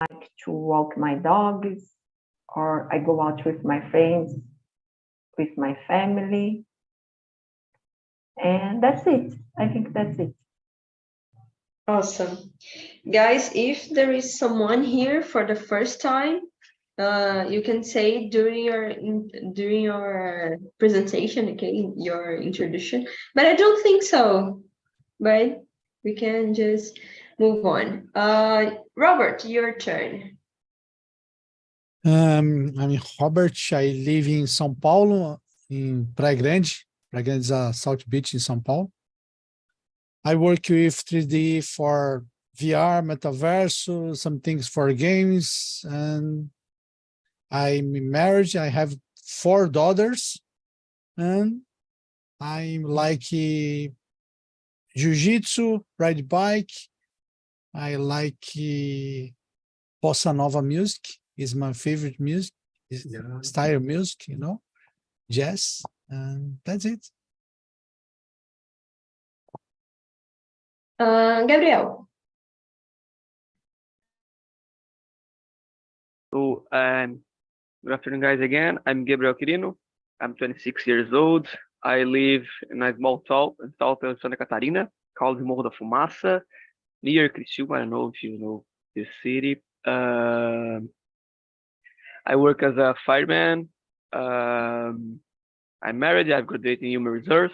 like to walk my dogs, or I go out with my friends, with my family. And that's it. I think that's it. Awesome. Guys, if there is someone here for the first time, you can say during your presentation, okay, your introduction. But I don't think so, right? We can just move on. Robert, your turn. I'm Robert. I live in São Paulo, in Praia Grande. Praia Grande is a South Beach in São Paulo. I work with 3D for VR, metaverso, some things for games, and I'm married. I have 4 daughters, and I like jiu-jitsu, ride bike. I like bossa nova music. Is my favorite music, style of music, jazz, and that's it. Gabriel. So, good afternoon, guys, again. I'm Gabriel Quirino. I'm 26 years old. I live in a small town in South Santa Catarina called Morro da Fumaça, near Criciúma. I don't know if you know this city. I work as a fireman. I'm married. I've graduated in human resource,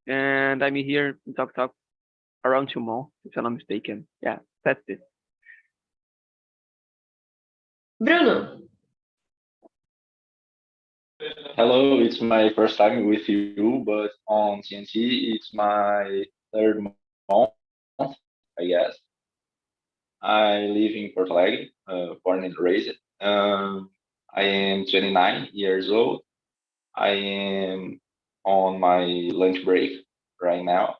and I'm here in TALKNTALK around 2 months, if I'm not mistaken. Yeah, that's it. Bruno. Hello, it's my first time with you, but on TNT, it's my 3rd month, I guess. I live in Porto Alegre, born and raised. I am 29 years old. I am on my lunch break right now.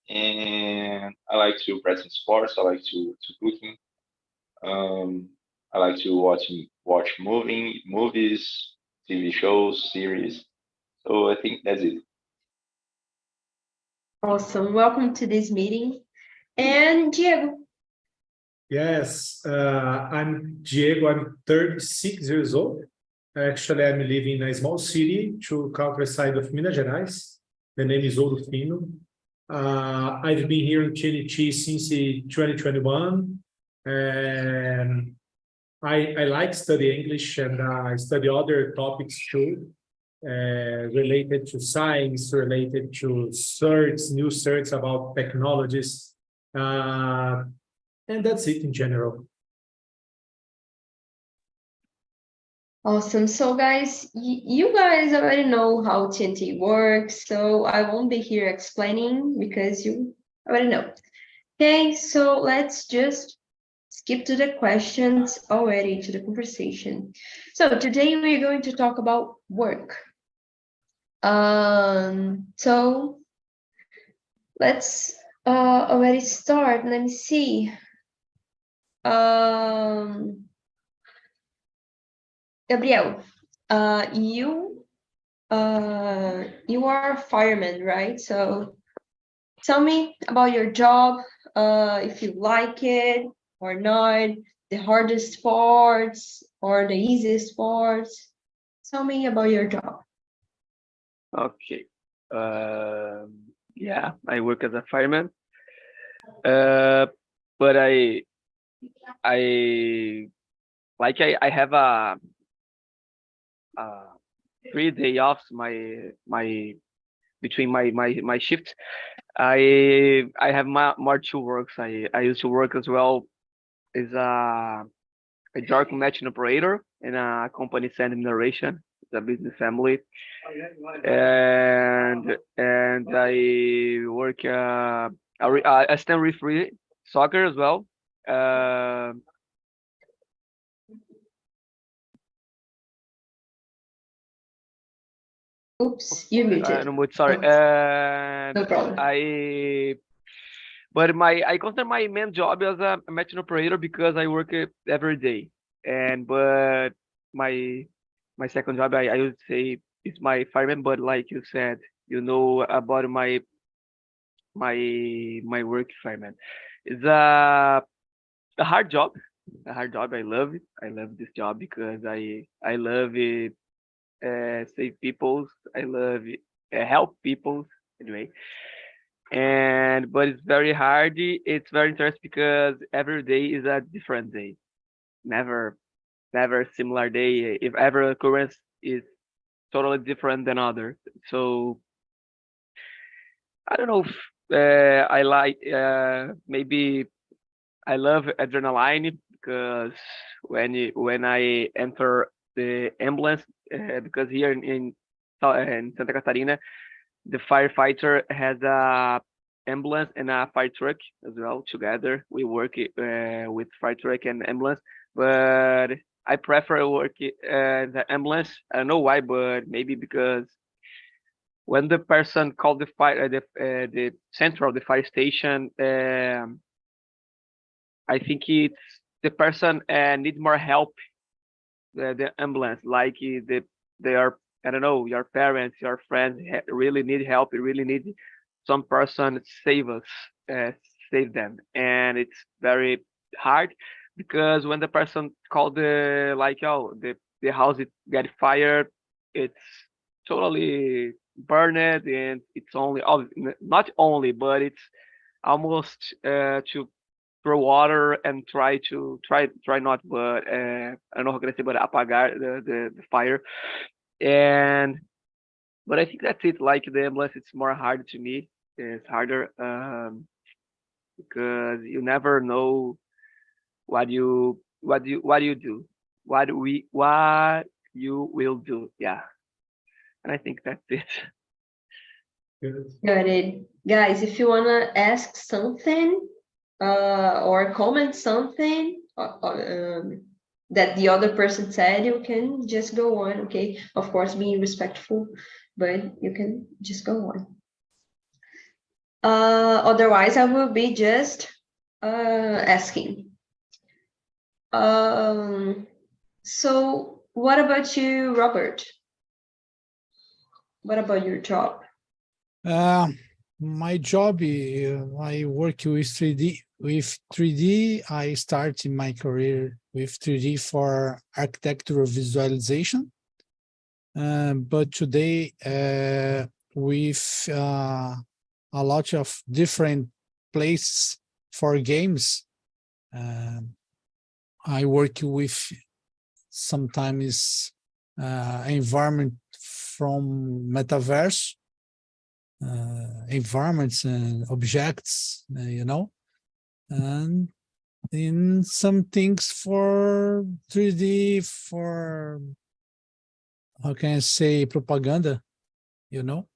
And I like to practice sports. I like to cooking. I like to watch movies, TV shows, series. So I think that's it. Awesome. Welcome to this meeting. And Diego. Yes, I'm Diego. I'm 36 years old. Actually, I'm living in a small city to countryside of Minas Gerais. The name is Ouro Fino. I've been here in TNT since 2021. And I like study English, and I study other topics too, related to science, related to new search about technologies. And that's it in general. Awesome. So guys, you guys already know how TNT works, so I won't be here explaining because you already know. Okay, so let's just skip to the questions already, to the conversation. So today we're going to talk about work. So let's already start. Let me see. Gabriel, you are a fireman, right? So tell me about your job, if you like it or not, the hardest parts or the easiest parts. Tell me about your job. Okay. Yeah, I work as a fireman. But I have a 3-day off between my shifts. I have more two works. I used to work as well as a dark matching operator in a company sending narration. It's a business family, and I work assistant referee soccer as well. Oops, you muted. No, sorry. No problem. But I consider my main job as a matching operator because I work it every day. But my second job, I would say, is my fireman. But like you said, you know about my work fireman. It's a hard job a hard job. I love it. I love this job because I love it, save people. I love it, help people anyway. And but it's very hard. It's very interesting because every day is a different day. Never, never similar day. If ever occurrence is totally different than other. So I don't know if I like maybe I love adrenaline because when I enter the ambulance because here in Santa Catarina the firefighter has a ambulance and a fire truck as well together. We work with fire truck and ambulance, but I prefer work the ambulance. I don't know why, but maybe because when the person called the fire, the center of the fire station, I think it's the person need more help. The ambulance, like they are, I don't know, your parents, your friends really need help. You really need some person save us, uh, save them, and it's very hard because when the person called the like, oh, the house it get fired, it's totally burned, and it's only not only, but it's almost to throw water and try not, but I don't know how can I say, but apagar the fire. And but I think that's it. Like the ambulance, it's more hard to me. It's harder because you never know what you do, what you will do. Yeah, and I think that's it. Good. Got it. Guys, if you wanna ask something or comment something that the other person said, you can just go on, okay? Of course, being respectful, but you can just go on. Otherwise, I will be just asking. So what about you, Robert? What about your job? My job, I work with 3D. With 3D, I started my career with 3D for architectural visualization. But today, with a lot of different places for games, I work with sometimes environment from metaverse, environments and objects, you know, and in some things for 3D, for, how can I say, propaganda, you know.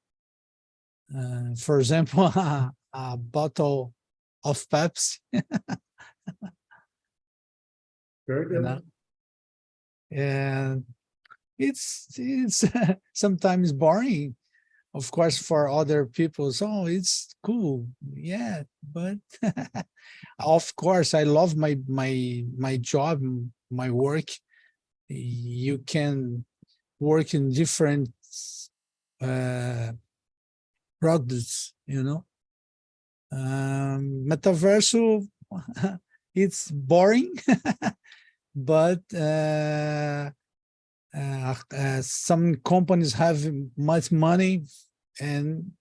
For example, a bottle of Pepsi, Very you good. know, and it's sometimes boring, of course, for other people. So it's cool, yeah, but of course I love my job, my work. You can work in different products, you know. Metaverso, it's boring, but some companies have much money, and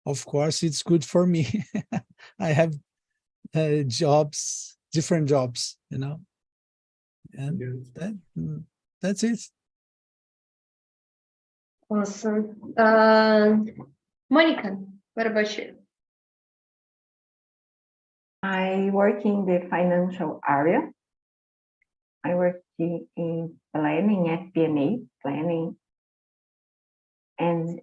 of course it's good for me. I have jobs, different jobs, you know, and that's it. Awesome. Monica, what about you? I work in the financial area. I work in planning, FP&A planning, and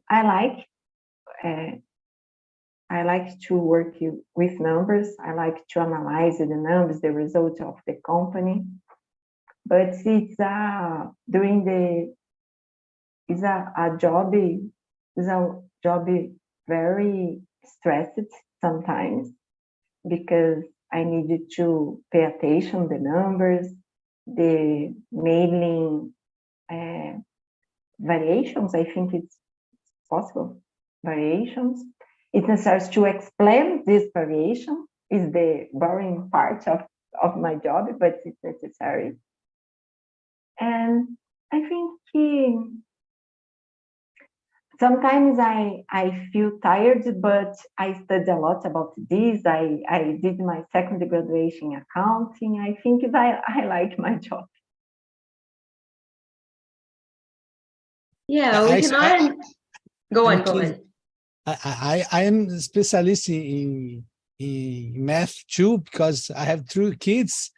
I like to work with numbers. I like to analyze the numbers, the results of the company. But it's a job very stressed sometimes, because I needed to pay attention the numbers, the mailing variations. I think it's possible variations. It's necessary to explain this variation is the boring part of of my job, but it's necessary. And I think sometimes I feel tired, but I study a lot about this. I did my second graduation in accounting. I think I like my job. Yeah, we can add. Go on, go on. I am a specialist in math too, because I have 3 kids,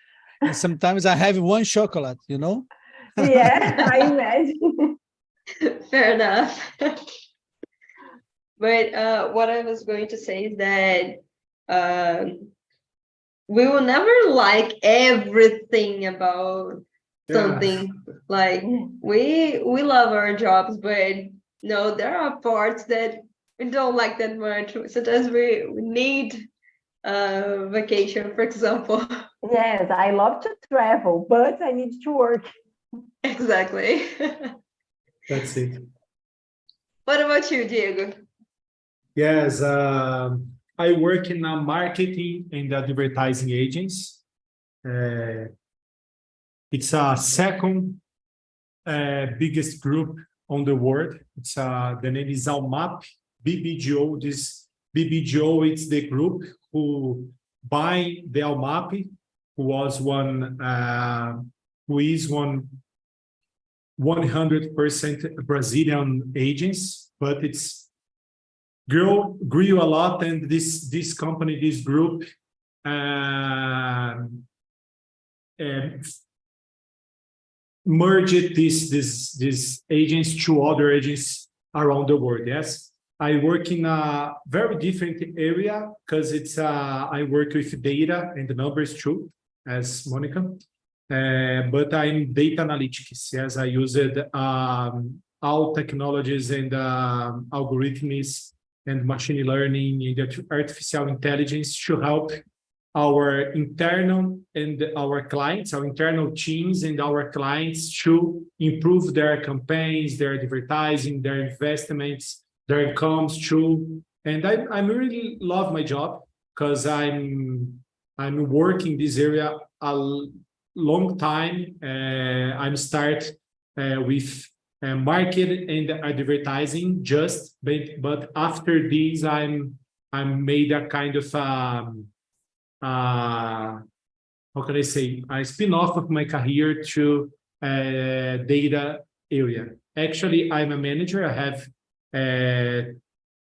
and sometimes I have 1 chocolate, you know? Yeah, I imagine. Fair enough. But what I was going to say is that we will never like everything about something. Like we love our jobs, but no, there are parts that we don't like that much. Sometimes we need vacation, for example. Yes, I love to travel, but I need to work. Exactly. That's it. What about you, Diego? Yes, I work in a marketing and advertising agency. It's a second biggest group on the world. It's the name is ALMAP, BBGO. This BBGO, it's the group who buy the ALMAP, who is one 100% Brazilian agents, but it's grew a lot, and this company, this group, merged these agents to other agents around the world. Yes, I work in a very different area because it's I work with data and the numbers too, as Monica. But I'm data analytics. Yes, I used all technologies and algorithms and machine learning and artificial intelligence to help our internal and our clients, our internal teams and our clients to improve their campaigns, their advertising, their investments, their incomes too. And I really love my job because I'm working this area a long time. I'm start with market and advertising but after this I'm made a kind of how can I say, a spin-off of my career to data area. Actually, I'm a manager. I have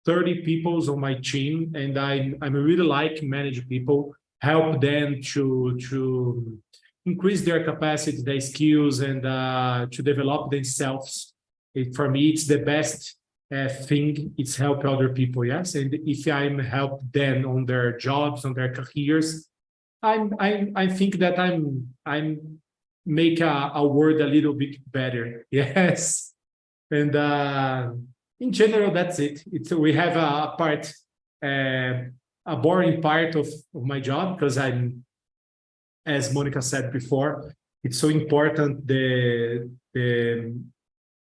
30 people on my team, and I really like manage people, help them to increase their capacity, their skills, and to develop themselves. For me, it's the best thing. It's help other people, yes. And if I'm help them on their jobs, on their careers, I think that I'm make a world a little bit better, yes. And in general, that's it. We have a part, a boring part of my job because I'm, as Monica said before, it's so important.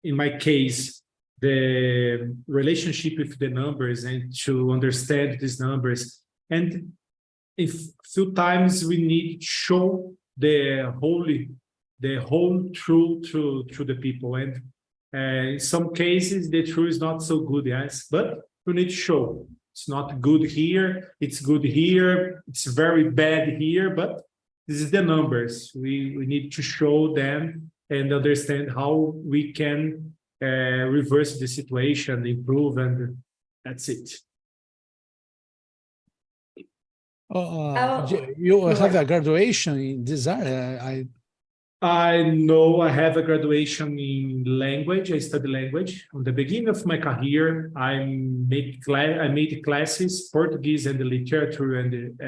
In my case, the relationship with the numbers and to understand these numbers. And if few times we need to show the whole truth to the people. And in some cases, the truth is not so good, yes, but we need to show it's not good here, it's good here, it's very bad here, but this is the numbers. We need to show them and understand how we can reverse the situation, improve, and that's it. You have a graduation in design? I know I have a graduation in language. I study language. On the beginning of my career, I made classes, Portuguese and the literature and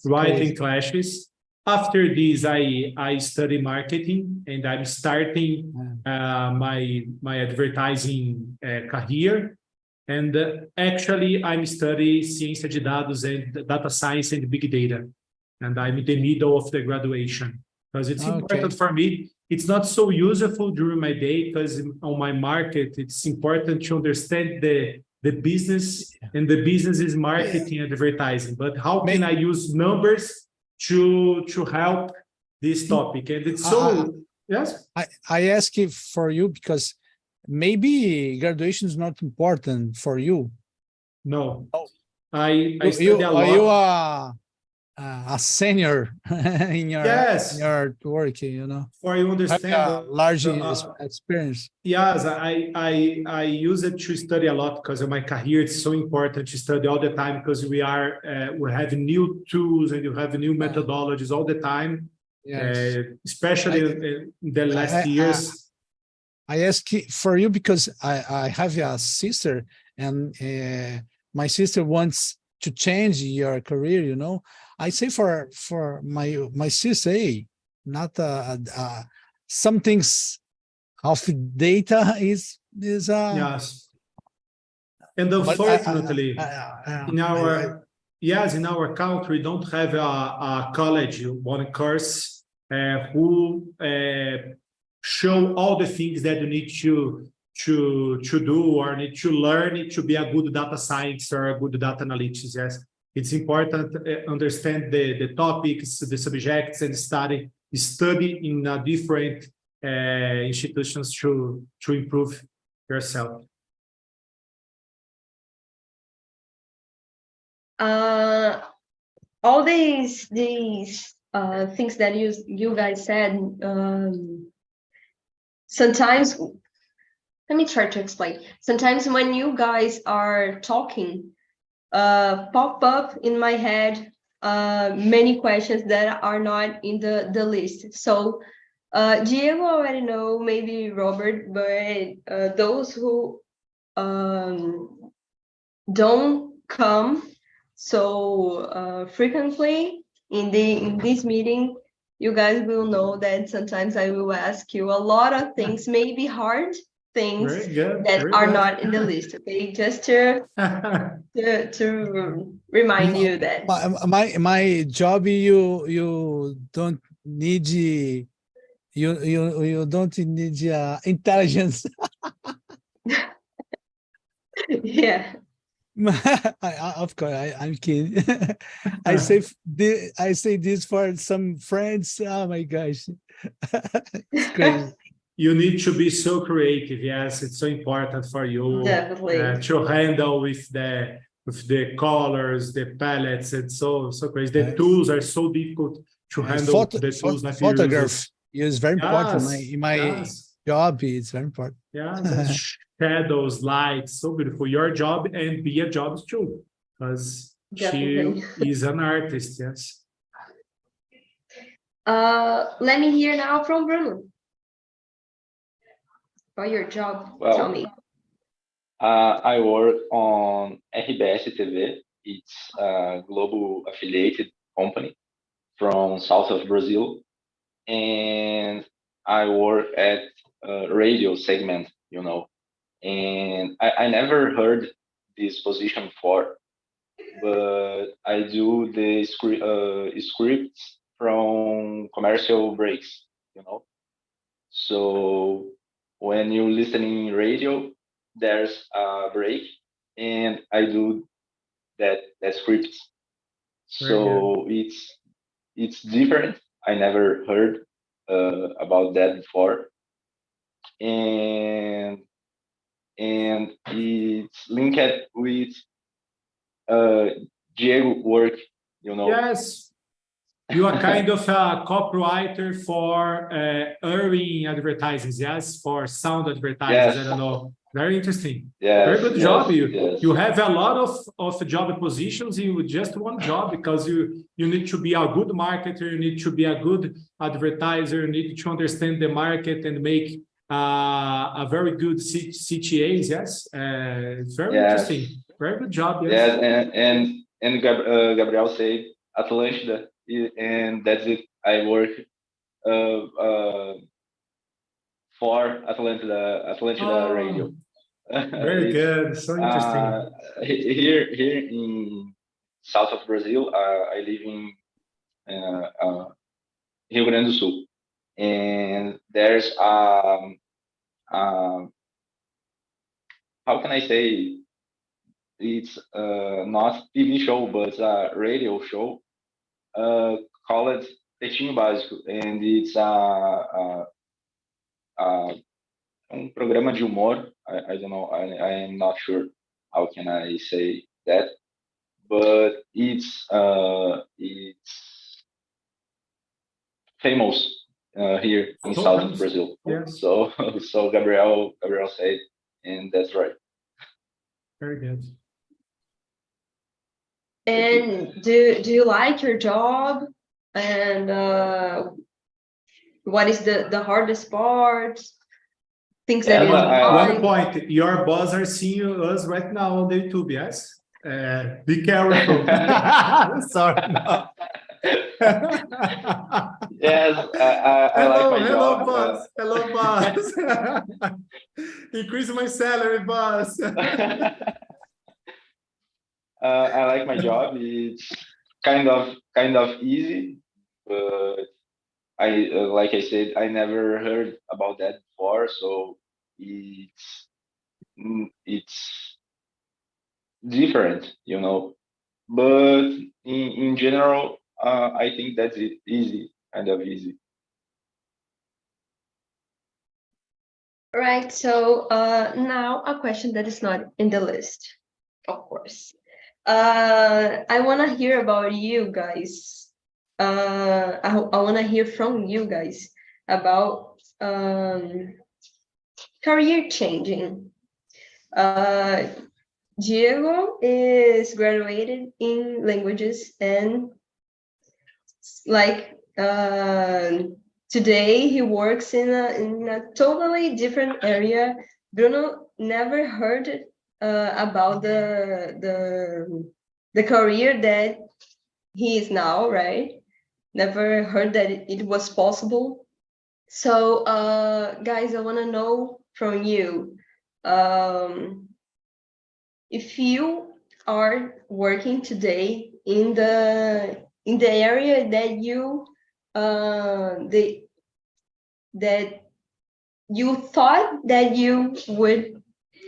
writing classes. After this, I study marketing, and I'm starting my advertising career. And actually, I'm studying ciência de dados and data science and big data. And I'm in the middle of the graduation. Because it's important for me. It's not so useful during my day because on my market, it's important to understand the business, and the business is marketing and advertising. But how can I use numbers to help this topic. And it's so, yes? I ask it for you because maybe graduation is not important for you. No. Oh. I study a lot. Are you a senior in your Yes. work, you know? For you understand, large experience. Yes, I use it to study a lot because of my career. It's so important to study all the time because we have new tools and you have new methodologies all the time. Yes. Especially in the last years. I ask for you because I have a sister, and my sister wants to change your career, you know. I say for my sister, hey, not some things of data is yes. And unfortunately, in our country, we don't have a college, one course who show all the things that you need to do or need to learn to be a good data scientist or a good data analyst. Yes, it's important to understand the topics, the subjects, and study in different institutions to improve yourself. All these things that you guys said, sometimes, let me try to explain. Sometimes when you guys are talking, pop up in my head many questions that are not in the list. So Diego already know, maybe Robert, but those who don't come so frequently in this meeting, you guys will know that sometimes I will ask you a lot of things, maybe hard things that are not in the list. Okay, just to remind you that my job, you don't need you don't need intelligence. Yeah. Of course, I'm kidding. I say this for some friends. Oh my gosh, it's crazy. You need to be so creative. Yes, it's so important for you to handle with the colors, the palettes. It's so crazy. The tools are so difficult to handle. The tools that photograph is very important in my job. It's very important. Yeah, shadows, lights, so beautiful. Your job and be a job too, because she is an artist. Yes. Let me hear now from Bruno. About your job, tell me. I work on RBS TV. It's a global affiliated company from south of Brazil, and I work at a radio segment, you know. And I never heard this position before, but I do the scripts from commercial breaks, you know. So when you listening radio, there's a break, and I do that script. So it's different. I never heard about that before, and it's linked with Diego work, you know. Yes. You are kind of a copywriter for earning advertisements, yes, for sound advertisers. Yes. I don't know. Very interesting. Yes, very good job. Yes. You have a lot of job positions in just one job because you need to be a good marketer, you need to be a good advertiser, you need to understand the market and make a very good CTAs. Yes, it's very interesting. Very good job. Yes. And Gabriel said Atlântida, and that's it. I work for Atlântida Radio. Very good. So interesting. Here in south of Brazil, I live in Rio Grande do Sul, and there's how can I say? It's not TV show, but a radio show called Textinho Básico, and it's programa de humor. I don't know, I am not sure how can I say that, but it's famous here in south of Brazil. Yes. So Gabriel said, and that's right. Very good. And do you like your job? And what is the hardest part? Things that you One point, your boss are seeing us right now on the YouTube, yes? Be careful. Sorry. No. Yes, I like my job. Boss. Hello, boss. Increase my salary, boss. I like my job. It's kind of easy, but like I said, I never heard about that before, so it's different, you know. But in general, I think that's it. Easy, kind of easy. Right. So now a question that is not in the list, of course. I want to hear about you guys. I want to hear from you guys about career changing. Diego is graduated in languages, and like today he works in a totally different area. Bruno never heard about the career that he is now, right? Never heard that it was possible. So guys, I want to know from you, if you are working today in the area that you that you thought that you would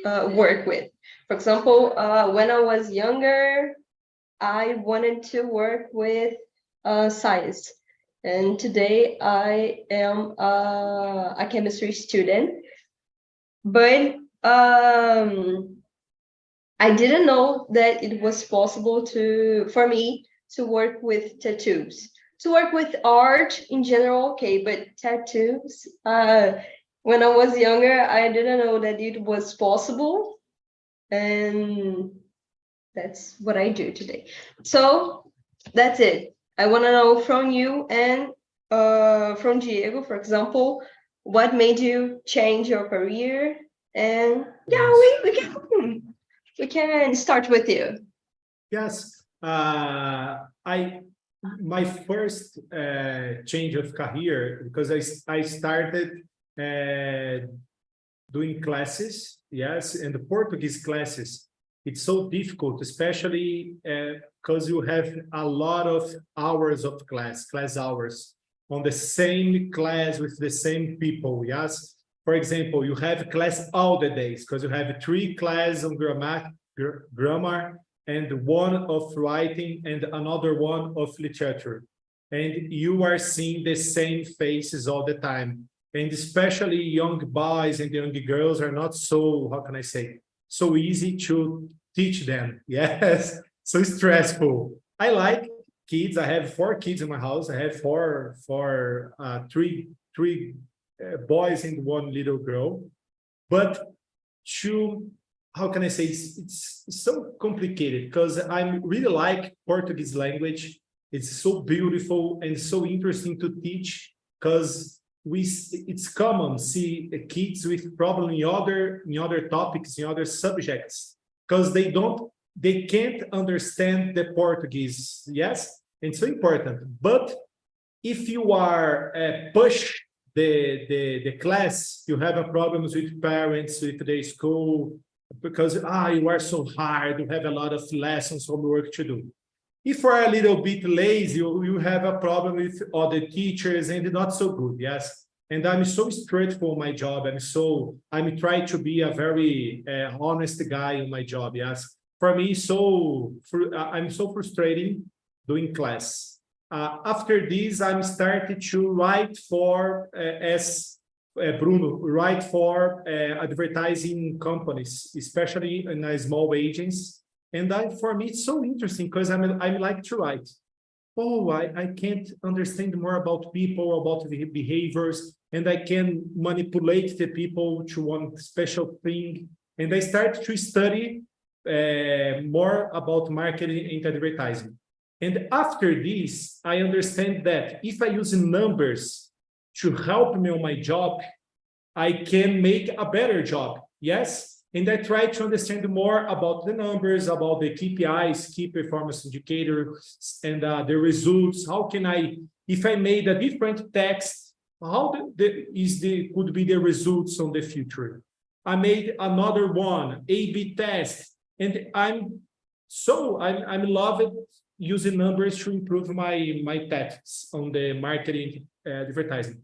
work with. For example, when I was younger, I wanted to work with science, and today I am a chemistry student. But I didn't know that it was possible for me to work with tattoos, to work with art in general, okay, but tattoos. When I was younger, I didn't know that it was possible, and that's what I do today. So that's it. I want to know from you and from Diego, for example, what made you change your career? And yeah, we can start with you. Yes, my first change of career, because I started doing classes, yes, and the Portuguese classes. It's so difficult, especially because you have a lot of hours of class hours on the same class with the same people, yes. For example, you have class all the days because you have 3 classes on grammar and 1 of writing and another 1 of literature. And you are seeing the same faces all the time. And especially young boys and young girls are not so, how can I say, so easy to teach them. Yes, so stressful. I like kids. I have 4 kids in my house. I have three boys and 1 little girl. But how can I say, it's so complicated because I really like Portuguese language. It's so beautiful and so interesting to teach because it's common see kids with problem in other topics, in other subjects, because they can't understand the Portuguese. Yes, and it's so important. But if you are push the class, you have a problems with parents, with the school, because you are so hard, you have a lot of lessons, homework to do. If you are a little bit lazy, you have a problem with other teachers and not so good, yes. And I'm so straightful in my job. I'm trying to be a very honest guy in my job, yes. For me, I'm so frustrating doing class. After this, I'm starting to write for, as Bruno, write for advertising companies, especially in small agents. And for me, it's so interesting because I like to write. Oh, I can't understand more about people, about the behaviors, and I can manipulate the people to one special thing. And I start to study more about marketing and advertising. And after this, I understand that if I use numbers to help me on my job, I can make a better job. Yes. And I try to understand more about the numbers, about the KPIs, key performance indicators, and the results. How can if I made a different text, how could be the results on the future? I made another one, A/B test, and I'm loving using numbers to improve my tasks on the marketing advertising.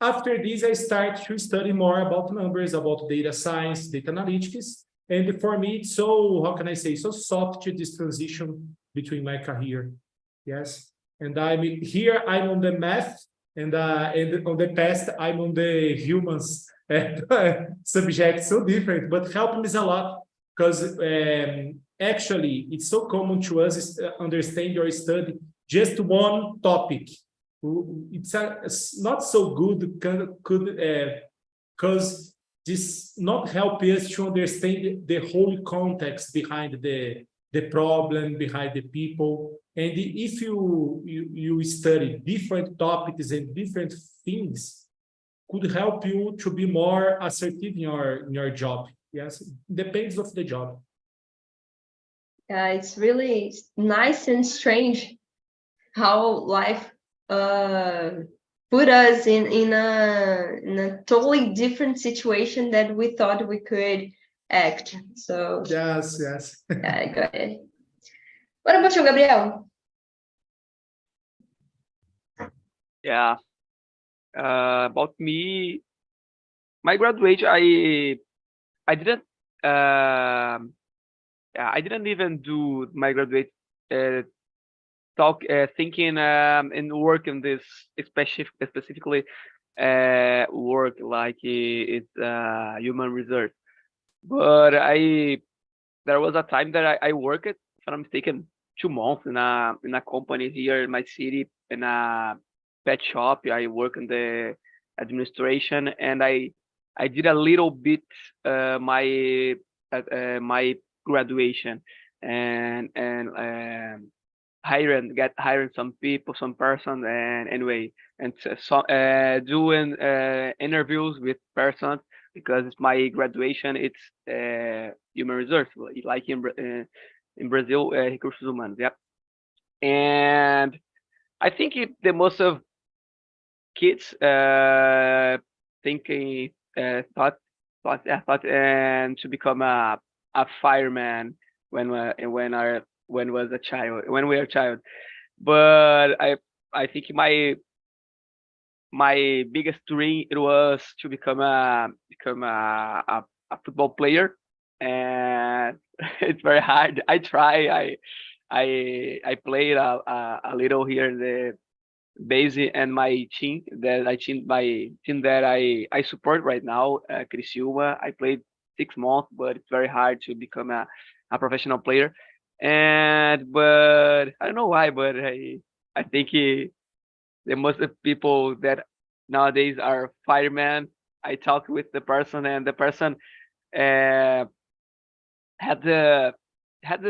After this, I start to study more about numbers, about data science, data analytics. And for me, it's so, how can I say, so soft this transition between my career. Yes. And I'm on the math, and on the past, I'm on the humans subject, so different, but helped me a lot because actually, it's so common to us understand or study just one topic. It's not so good because this not help us to understand the whole context behind the problem, behind the people. And if you study different topics and different things, could help you to be more assertive in your job. Yes, depends of the job. Yeah, it's really nice and strange how life put us in a totally different situation that we thought we could act. So yes. Yeah, I got it. What about you, Gabriel? Yeah. About me, my graduation, I didn't I didn't even do my graduate thinking and work in this specifically work like it's human resource. But there was a time that I worked, if I'm not mistaken, 2 months in a company here in my city in a pet shop. I work in the administration, and I did a little bit my graduation and hiring some people, some person, and anyway, and doing interviews with persons because it's my graduation. It's human resource, like in Brazil, recursos humanos. Yep. And I think the most of kids thinking thought and to become a fireman when we were a child. But I think my biggest dream it was to become a football player, and it's very hard. I try. I played a little here in the base and my team that I support right now, Criciúma. I played 6 months, but it's very hard to become a professional player. But I don't know why, but I think the most of people that nowadays are firemen. I talked with the person, and the person uh, had the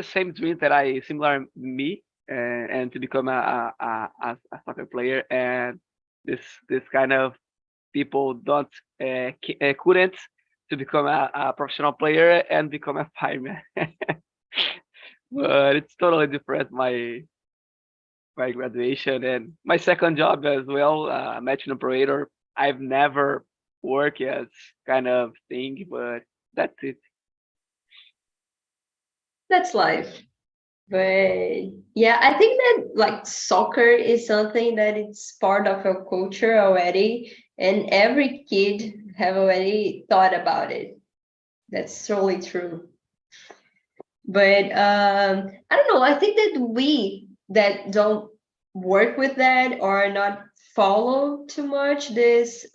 same dream that similar me, and to become a soccer player. And this kind of people don't couldn't to become a professional player and become a fireman. But it's totally different. My graduation and my second job as well, matching operator. I've never worked as kind of thing, but that's it. That's life. But yeah, I think that like soccer is something that it's part of our culture already, and every kid have already thought about it. That's totally true. But I don't know. I think that we that don't work with that or not follow too much this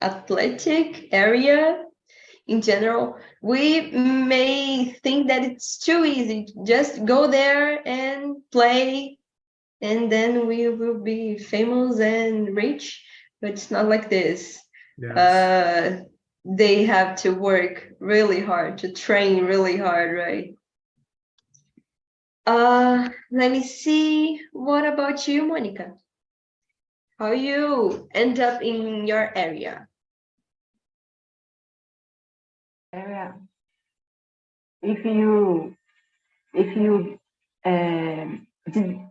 athletic area in general, we may think that it's too easy. Just go there and play, and then we will be famous and rich. But it's not like this. Yes. They have to work really hard, to train really hard, right? Let me see. What about you, Monica? How you end up in your area? Area. If you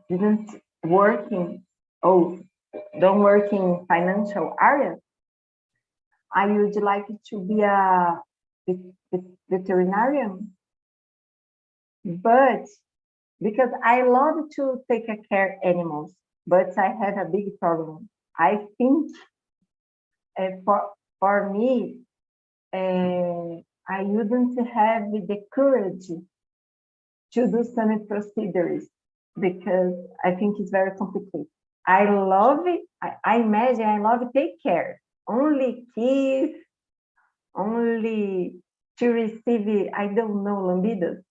didn't working don't work in financial area, I would like to be a veterinarian, but because I love to take care animals, but I have a big problem. I think for me, I wouldn't have the courage to do some procedures because I think it's very complicated. I love it. I imagine I love take care. Only kiss, only to receive, I don't know, lambidas.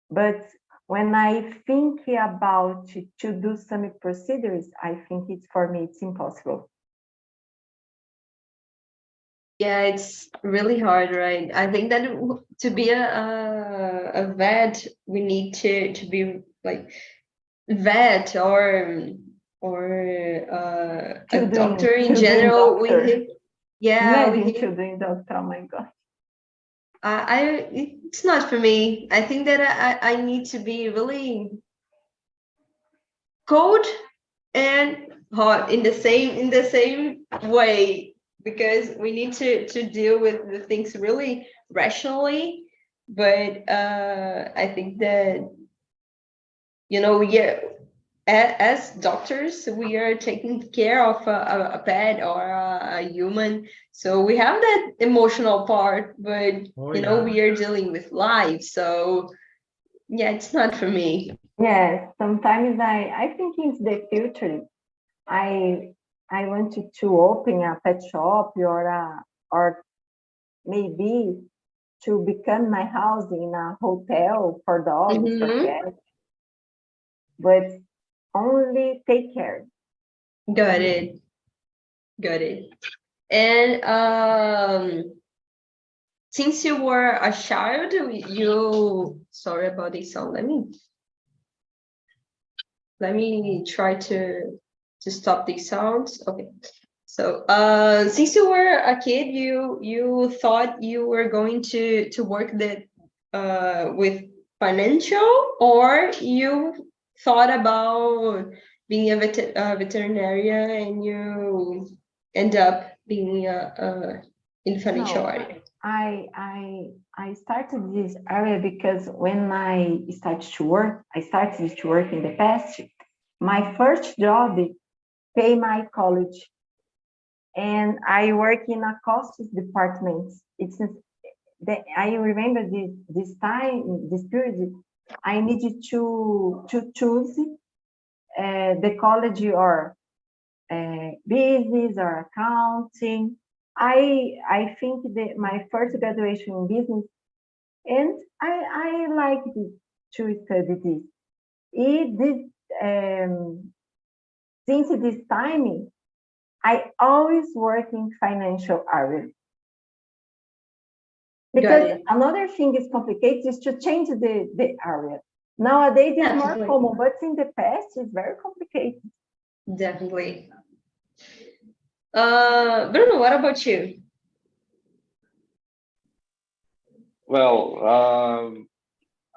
But when I think about to do some procedures, I think it's for me, it's impossible. Yeah, it's really hard, right? I think that to be a vet, we need to be like vet or a doctor in general. Imagine children doctor. Oh my God. It's not for me. I think that I need to be really cold and hot in the same way, because we need to deal with the things really rationally. But I think that, yeah, as doctors, we are taking care of a pet or a human, so we have that emotional part, but we are dealing with life, so yeah, it's not for me. Yes, sometimes I think in the future I wanted to open a pet shop or maybe to become my house in a hotel for dogs for cats, but only take care. Got it. And since you were a child, sorry about this sound. Let me try to stop these sounds. Okay. So since you were a kid, you thought you were going to work with financial, or you thought about being a veterinarian and you end up being in financial area? I started this area because when I started to work in the past. My first job pay my college, and I work in a costs department. I remember this period. I needed to choose the college or business or accounting. I think that my first graduation in business, and I liked to study this. Since this time, I always work in financial area. Because another thing is complicated is to change the area. Nowadays it's more common, but in the past it's very complicated. Definitely. Bruno, what about you? Well,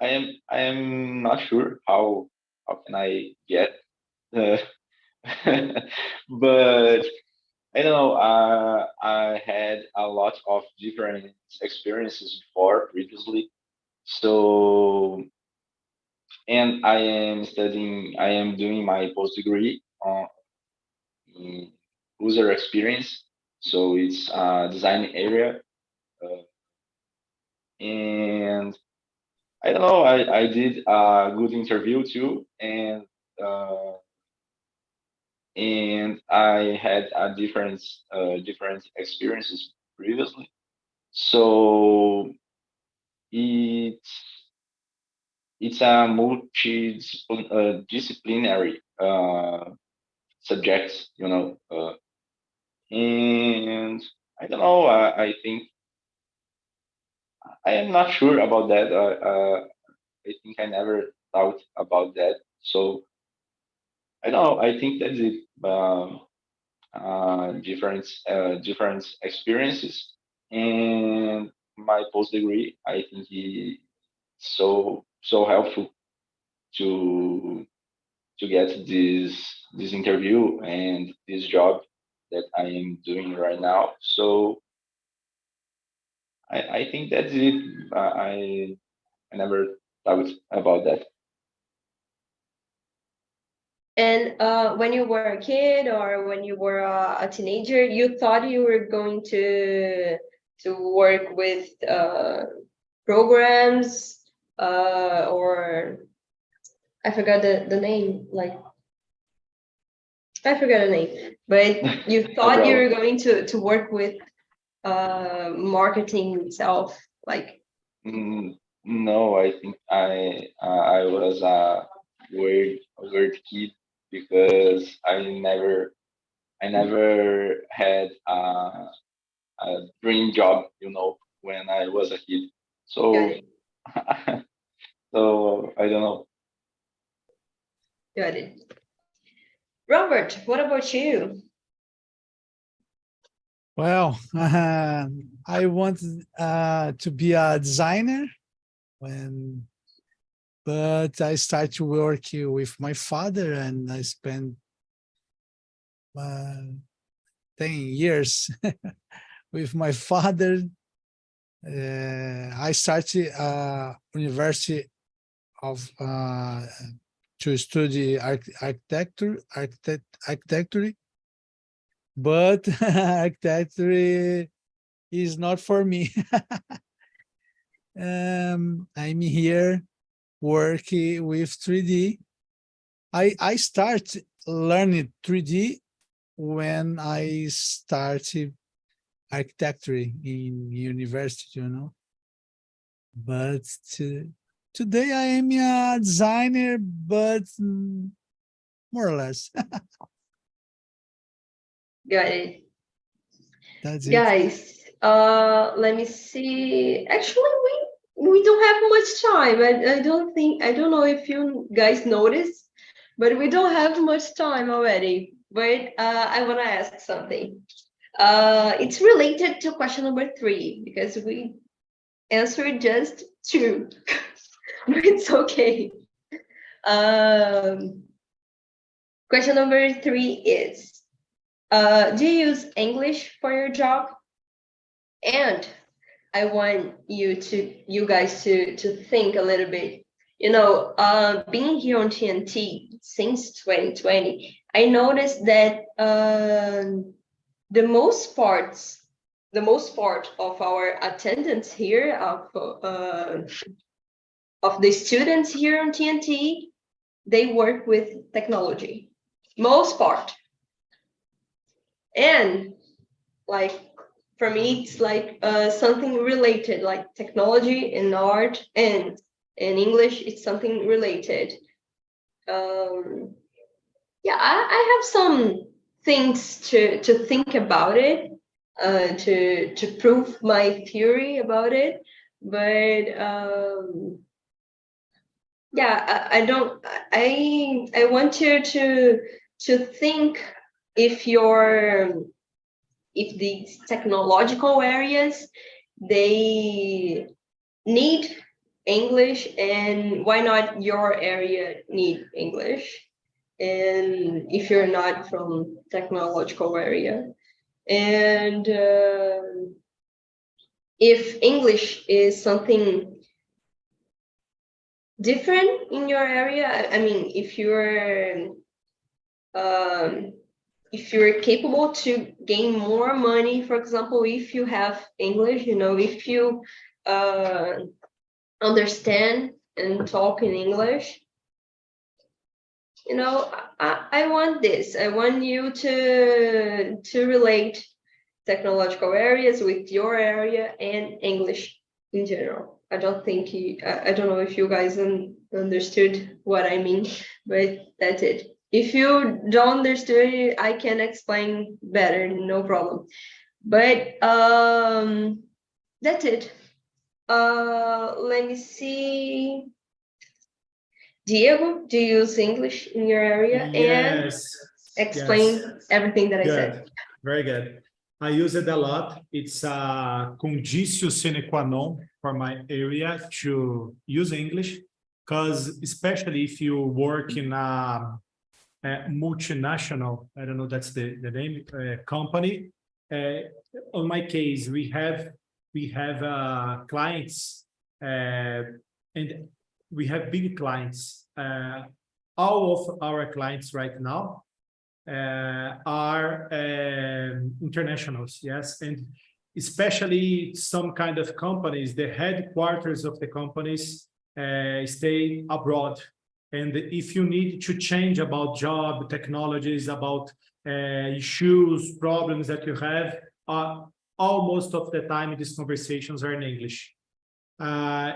I am not sure how can I get, but I don't know. I had a lot of different experiences before previously, so and I am doing my post degree on in user experience, so it's a design area, and I don't know. I did a good interview too, uh, and I had a different experiences previously. So it's it's a multidisciplinary subject, and I don't know. I think I am not sure about that. I think I never thought about that. So I don't know. I think that's it. Different experiences, and my post degree. I think it's so helpful to get this interview and this job that I am doing right now. So I think that's it. I never thought about that. And when you were a kid or when you were a teenager, you thought you were going to work with programs or I forgot the name, like I forgot the name, but you No thought you were problem. going to work with marketing itself, like No, I think I was a weird kid because I never had a dream job, when I was a kid. got So it, so I don't know. got it. Robert, what about you? Well, I wanted to be a designer but I started working with my father, and I spent uh, 10 years with my father. I started university of to study architecture, but architecture is not for me. I'm here working with 3D. I start learning 3D when I started architecture in university, But today I am a designer, but more or less. Got it. That's it. Guys, let me see. Actually, we don't have much time. I don't know if you guys noticed, but we don't have much time already. But I want to ask something. It's related to question number 3 because we answered just 2. But it's okay. Um, Question number 3 is, do you use English for your job? And I want you guys to think a little bit. Being here on TNT since 2020, I noticed that the most part of our attendance here of the students here on TNT, they work with technology, most part. And like for me, it's like something related, like technology and art, and in English, it's something related. Yeah, I have some things to think about it, to prove my theory about it, but yeah, I don't. I want you to think if if these technological areas they need English, and why not your area need English, and if you're not from technological area, and if English is something different in your area. I mean, if you're capable to gain more money, for example, if you have English, if you understand and talk in English. You know, I want this. I want you to relate technological areas with your area and English in general. I don't think I don't know if you guys understood what I mean, but that's it. If you don't understand it, I can explain better, no problem. But that's it. Let me see. Diego, do you use English in your area? And Yes. explain yes. everything that I said. Good. Very good. I use it a lot. It's a conditio sine qua non for my area to use English, because especially if you work in a multinational, I don't know, that's the name, company. On my case, we have clients, and we have big clients. All of our clients right now are internationals, yes, and especially some kind of companies, the headquarters of the companies stay abroad. And if you need to change about job technologies, about issues, problems that you have, almost of the time these conversations are in English.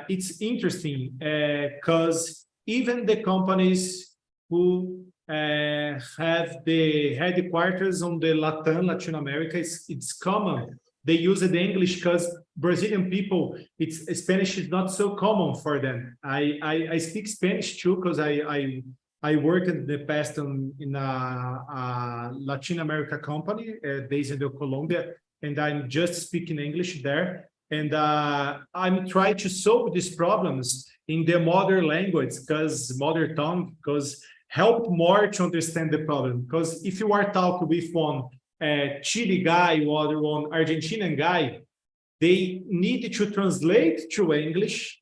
It's interesting because even the companies who have the headquarters on the Latin America, it's common. They use the English because Brazilian people, Spanish is not so common for them. I speak Spanish too because I worked in the past in a Latin America company based in Colombia, and I'm just speaking English there. And I'm trying to solve these problems in the mother language, mother tongue, because help more to understand the problem. Because if you are talking with one Chile guy or one Argentinian guy, they need to translate to English.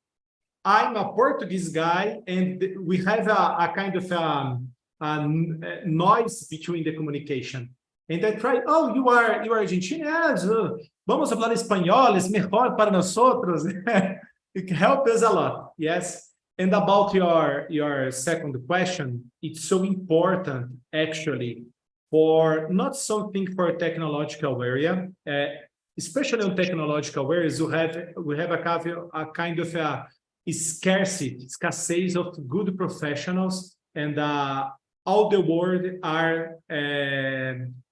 I'm a Portuguese guy, and we have a kind of a noise between the communication. And I try, oh, you are Argentinian? Yes, vamos hablar espanhol, es mejor para nosotros. It helps us a lot, yes. And about your second question, it's so important, actually, for not something for a technological area, especially on technological areas, we have a kind of a escassez of good professionals, and all the world are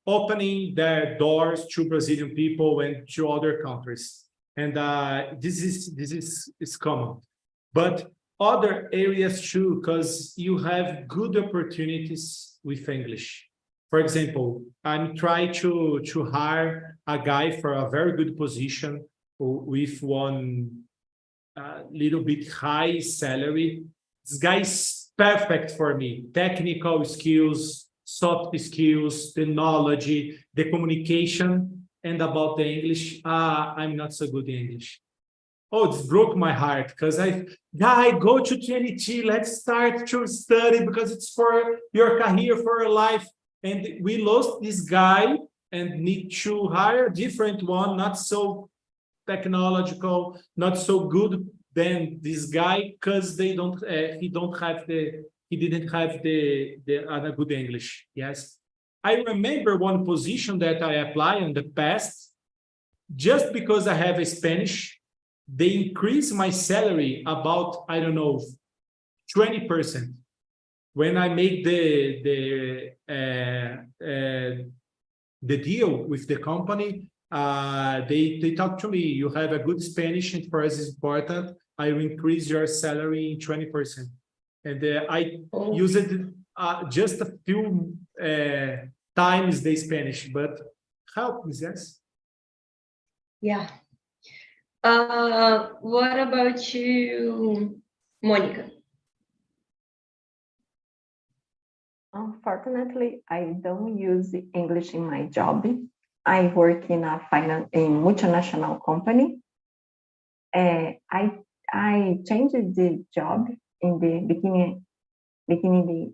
opening their doors to Brazilian people and to other countries. And this is common. But other areas too, because you have good opportunities with English. For example, I'm trying to hire a guy for a very good position with one little bit high salary. This guy is perfect for me. Technical skills, soft skills, the knowledge, the communication, and about the English, I'm not so good in English. Oh, this broke my heart because go to TNT, let's start to study because it's for your career, for your life. And we lost this guy and need to hire a different one, not so technological, not so good than this guy, because he didn't have the good English. Yes. I remember one position that I applied in the past, just because I have a Spanish, they increased my salary about, I don't know, 20%. When I make the deal with the company, they talk to me, you have a good Spanish, and for us it's important, I will increase your salary in 20%. And I use it just a few times the Spanish, but helps, yes? Yeah. What about you, Monica? Unfortunately, I don't use English in my job. I work in a multinational company. I changed the job in the beginning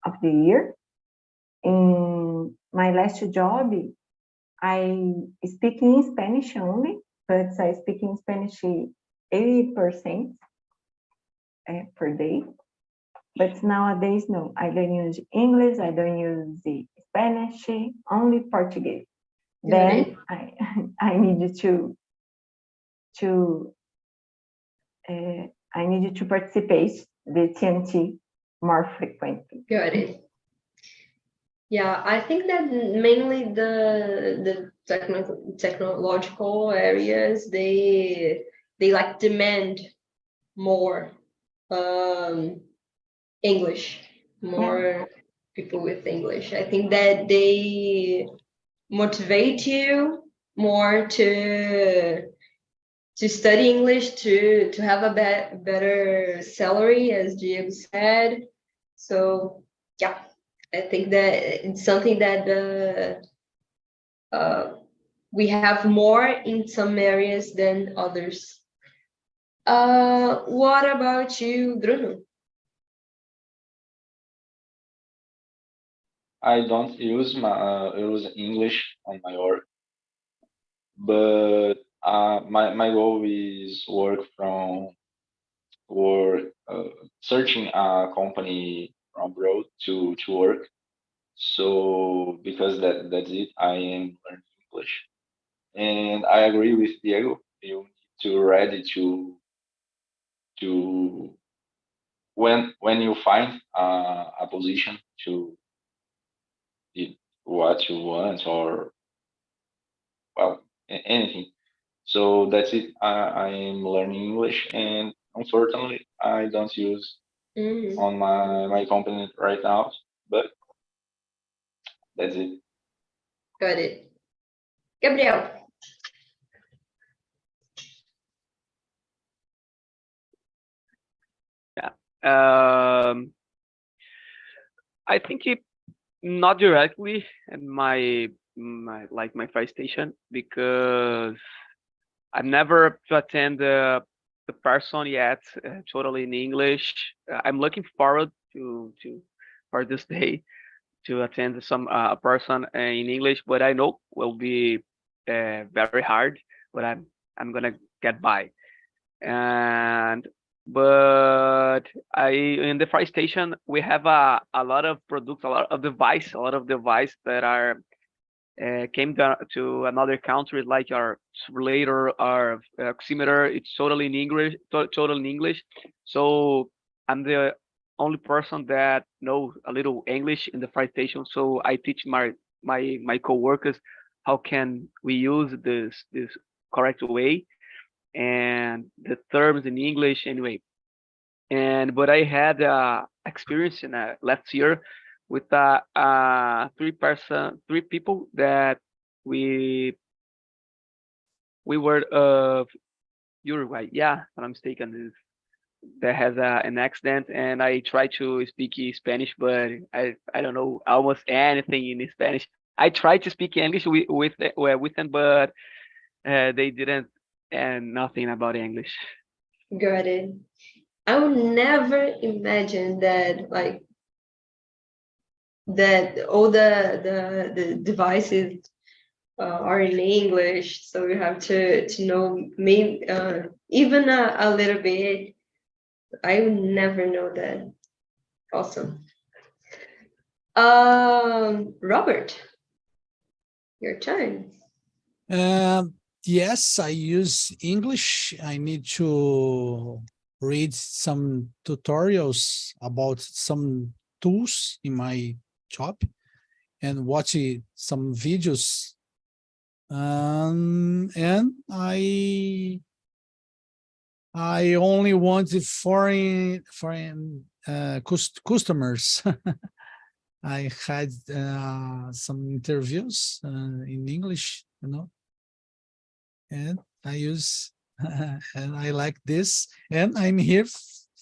of the year. In my last job, I speak in Spanish only, but I speak in Spanish 80% per day. But nowadays, no, I don't use English, I don't use the Spanish, only Portuguese. Then I need to participate the TNT more frequently. Got it. Yeah, I think that mainly the technological areas, they like demand more English, more people with English. I think that they motivate you more to study English, to have a better salary, as Diego said. So yeah, I think that it's something that we have more in some areas than others. What about you, Bruno? I don't use use English on my work, but my goal is searching a company from abroad to work. So because that's it, I am learning English, and I agree with Diego. You need to ready to when you find a position to what you want, or well, anything. So that's it. I am learning English, and unfortunately, I don't use on my company right now. But that's it. Got it. Gabriel. I think not directly at my first station, because I've never to attend the person yet totally in English. I'm looking forward to for this day to attend some a person in English, but I know will be very hard, but I'm gonna get by. And but in the fry station we have a lot of products, a lot of device that are came down to another country, like our later our oximeter. It's totally in English, totally in English. So I'm the only person that knows a little English in the fry station. So I teach my coworkers how can we use this correct way, and the terms in English anyway. But I had experience in last year with three people that we were of Uruguay. Yeah, if I'm not mistaken. That has an accident, and I try to speak Spanish, but I don't know almost anything in Spanish. I tried to speak English with them, but they didn't, and nothing about English. Got it. I would never imagine that, like, that all the devices are in English, so you have to know maybe even a little bit. I would never know that. Awesome. Robert, your turn. Yes, I use English. I need to read some tutorials about some tools in my job and watch some videos. And I only want the foreign customers. I had some interviews in English, and I use and I like this, and I'm here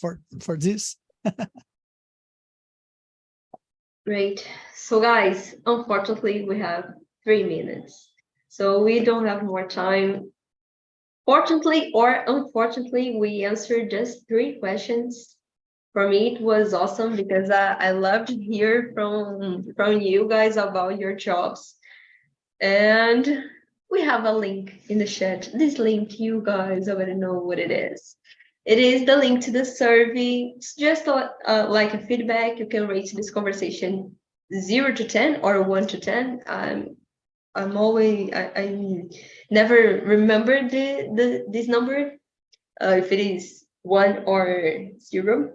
for this. Great. So guys, unfortunately, we have 3 minutes. So we don't have more time. Fortunately or unfortunately, we answered just 3 questions. For me, it was awesome because I loved to hear from you guys about your jobs. And we have a link in the chat. This link, you guys already know what it is. It is the link to the survey. It's just like a feedback. You can rate this conversation 0 to 10 or 1 to 10. I'm always, I never remember this number, if it is 1 or 0.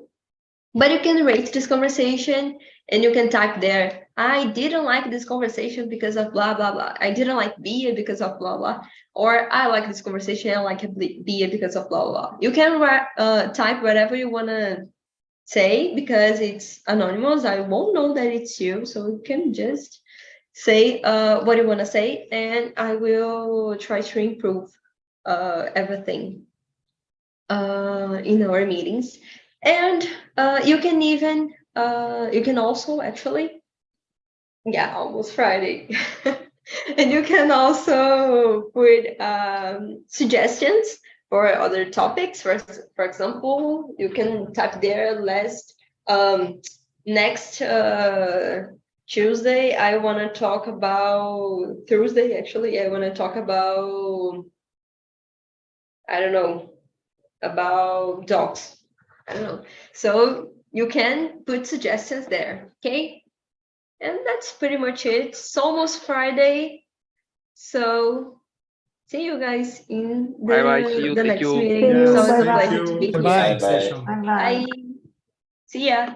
But you can rate this conversation and you can type there, I didn't like this conversation because of blah, blah, blah. I didn't like Bia because of blah, blah. Or I like this conversation, I like Bia because of blah, blah. You can type whatever you want to say because it's anonymous. I won't know that it's you. So you can just say what you want to say and I will try to improve everything in our meetings. And you can even, you can also actually, yeah, almost Friday. And you can also put suggestions for other topics. For example, you can type there next Tuesday, I want to talk about, Thursday actually, I want to talk about, I don't know, about dogs. I don't know. So you can put suggestions there, okay? And that's pretty much it. It's almost Friday. So see you guys in Bye-bye. See you. the Thank next you. meeting. See It's you. always a Bye-bye. pleasure to be Bye-bye. here. Bye bye. Bye-bye. Bye. See ya.